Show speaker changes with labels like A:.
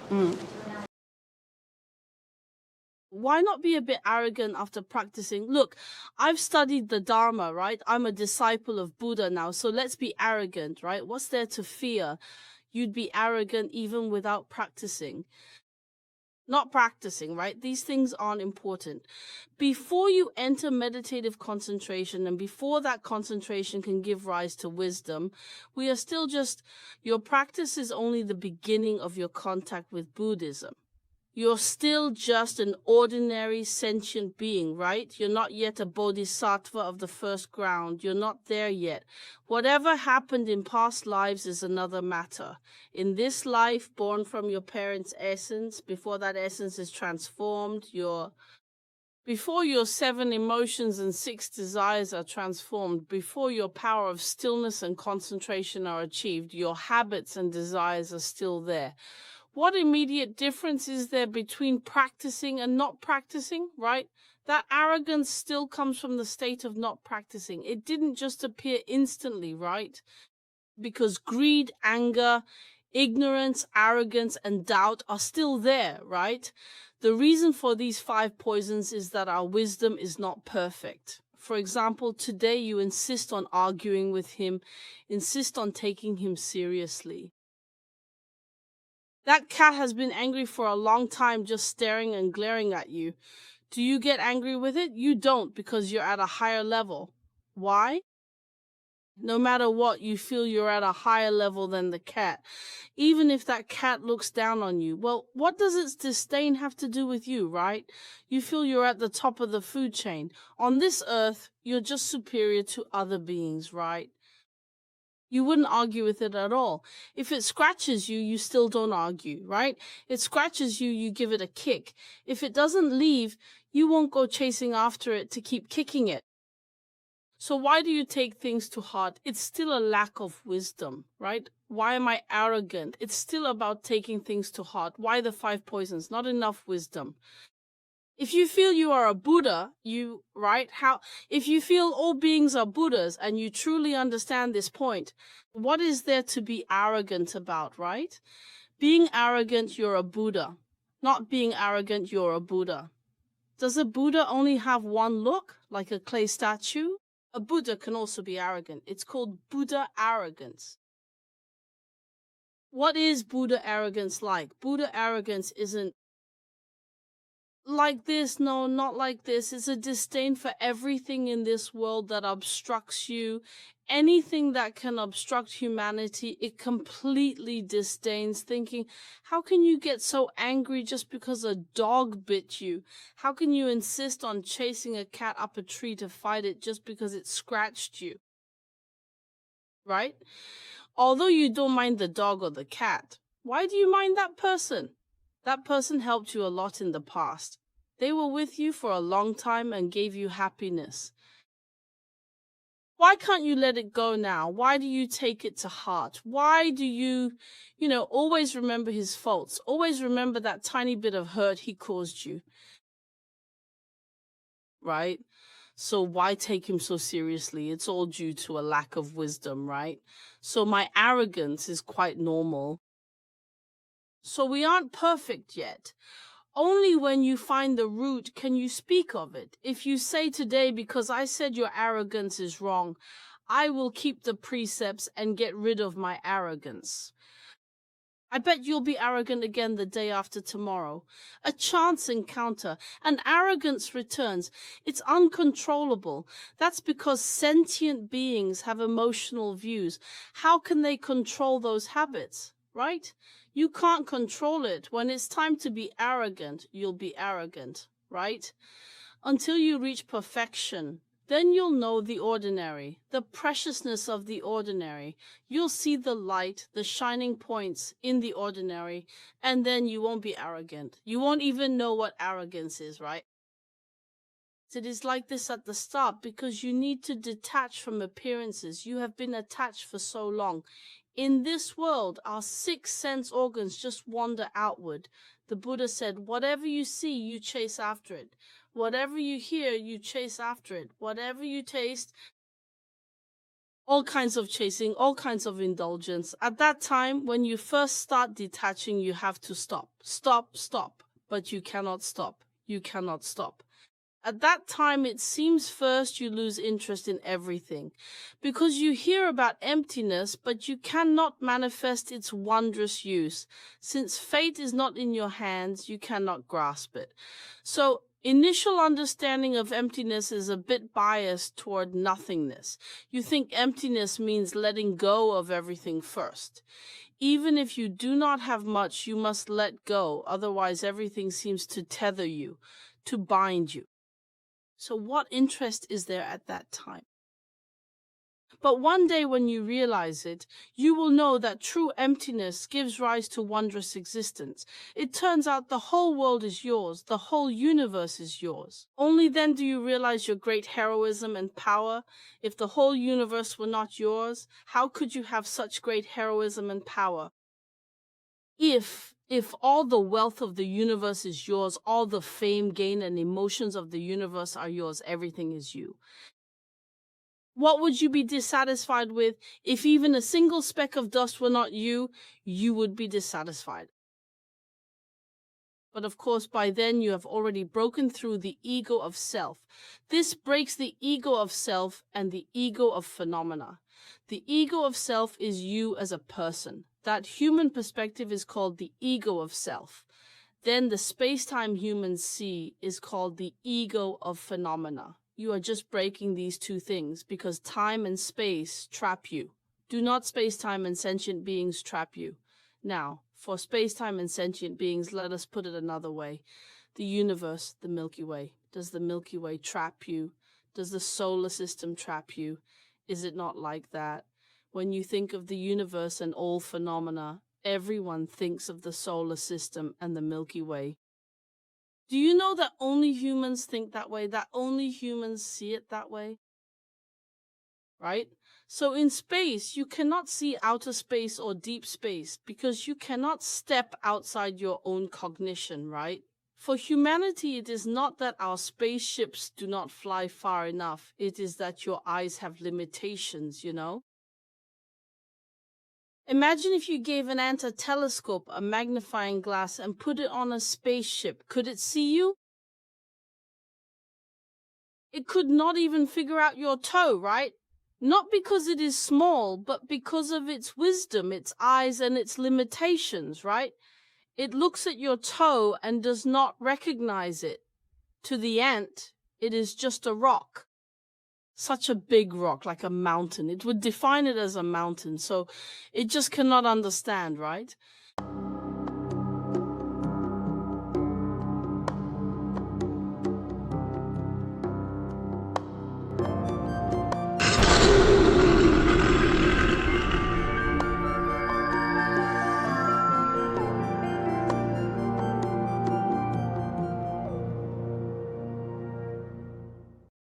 A: Mm. Why not be a bit arrogant after practicing? Look, I've studied the Dharma, right? I'm a disciple of Buddha now, so let's be arrogant, right? What's there to fear? You'd be arrogant even without practicing. Not practicing, right? These things aren't important. Before you enter meditative concentration and before that concentration can give rise to wisdom, we are still just, your practice is only the beginning of your contact with Buddhism. You're still just an ordinary sentient being, right? You're not yet a bodhisattva of the first ground. You're not there yet. Whatever happened in past lives is another matter. In this life, born from your parents' essence, before that essence is transformed, before your 7 emotions and 6 desires are transformed, before your power of stillness and concentration are achieved, your habits and desires are still there. What immediate difference is there between practicing and not practicing, right? That arrogance still comes from the state of not practicing. It didn't just appear instantly, right? Because greed, anger, ignorance, arrogance, and doubt are still there, right? The reason for these 5 poisons is that our wisdom is not perfect. For example, today you insist on arguing with him, insist on taking him seriously. That cat has been angry for a long time just staring and glaring at you. Do you get angry with it? You don't, because you're at a higher level. Why? No matter what, you feel you're at a higher level than the cat. Even if that cat looks down on you. Well, what does its disdain have to do with you, right? You feel you're at the top of the food chain. On this earth, you're just superior to other beings, right? You wouldn't argue with it at all. If it scratches you, you still don't argue, right? It scratches you, you give it a kick. If it doesn't leave, you won't go chasing after it to keep kicking it. So why do you take things to heart? It's still a lack of wisdom, right? Why am I arrogant? It's still about taking things to heart. Why the 5 poisons? Not enough wisdom. If you feel you are a Buddha, if you feel all beings are Buddhas and you truly understand this point, what is there to be arrogant about, right? Being arrogant, you're a Buddha. Not being arrogant, you're a Buddha. Does a Buddha only have one look, like a clay statue? A Buddha can also be arrogant. It's called Buddha arrogance. What is Buddha arrogance like? Buddha arrogance isn't like this, no, not like this. It's a disdain for everything in this world that obstructs you. Anything that can obstruct humanity, it completely disdains, thinking, how can you get so angry just because a dog bit you? How can you insist on chasing a cat up a tree to fight it just because it scratched you? Right? Although you don't mind the dog or the cat, why do you mind that person? That person helped you a lot in the past. They were with you for a long time and gave you happiness. Why can't you let it go now? Why do you take it to heart? Why do you, always remember his faults? Always remember that tiny bit of hurt he caused you. Right? So why take him so seriously? It's all due to a lack of wisdom, right? So my arrogance is quite normal. So we aren't perfect yet. Only when you find the root can you speak of it. If you say today, because I said your arrogance is wrong, I will keep the precepts and get rid of my arrogance. I bet you'll be arrogant again the day after tomorrow. A chance encounter, and arrogance returns. It's uncontrollable. That's because sentient beings have emotional views. How can they control those habits, right? You can't control it. When it's time to be arrogant, you'll be arrogant, right? Until you reach perfection, then you'll know the ordinary, the preciousness of the ordinary. You'll see the light, the shining points in the ordinary, and then you won't be arrogant. You won't even know what arrogance is, right? It is like this at the start because you need to detach from appearances. You have been attached for so long. In this world, our 6 sense organs just wander outward. The Buddha said, whatever you see, you chase after it. Whatever you hear, you chase after it. Whatever you taste, all kinds of chasing, all kinds of indulgence. At that time, when you first start detaching, you have to stop. Stop, stop. But you cannot stop. You cannot stop. At that time, it seems first you lose interest in everything, because you hear about emptiness, but you cannot manifest its wondrous use. Since fate is not in your hands, you cannot grasp it. So, initial understanding of emptiness is a bit biased toward nothingness. You think emptiness means letting go of everything first. Even if you do not have much, you must let go, otherwise everything seems to tether you, to bind you. So what interest is there at that time? But one day when you realize it, you will know that true emptiness gives rise to wondrous existence. It turns out the whole world is yours, the whole universe is yours. Only then do you realize your great heroism and power. If the whole universe were not yours, how could you have such great heroism and power? If all the wealth of the universe is yours, all the fame, gain, and emotions of the universe are yours, everything is you. What would you be dissatisfied with? If even a single speck of dust were not you, you would be dissatisfied. But of course, by then you have already broken through the ego of self. This breaks the ego of self and the ego of phenomena. The ego of self is you as a person. That human perspective is called the ego of self. Then the space-time humans see is called the ego of phenomena. You are just breaking these two things because time and space trap you. Do not space-time and sentient beings trap you. Now, for space-time and sentient beings, let us put it another way. The universe, the Milky Way. Does the Milky Way trap you? Does the solar system trap you? Is it not like that? When you think of the universe and all phenomena, everyone thinks of the solar system and the Milky Way. Do you know that only humans think that way, that only humans see it that way? Right? So in space, you cannot see outer space or deep space because you cannot step outside your own cognition, right? For humanity, it is not that our spaceships do not fly far enough. It is that your eyes have limitations, you know? Imagine if you gave an ant a telescope, a magnifying glass, and put it on a spaceship. Could it see you? It could not even figure out your toe, right? Not because it is small, but because of its wisdom, its eyes, and its limitations, right? It looks at your toe and does not recognize it. To the ant, it is just a rock. Such a big rock, like a mountain. It would define it as a mountain, so it just cannot understand, right?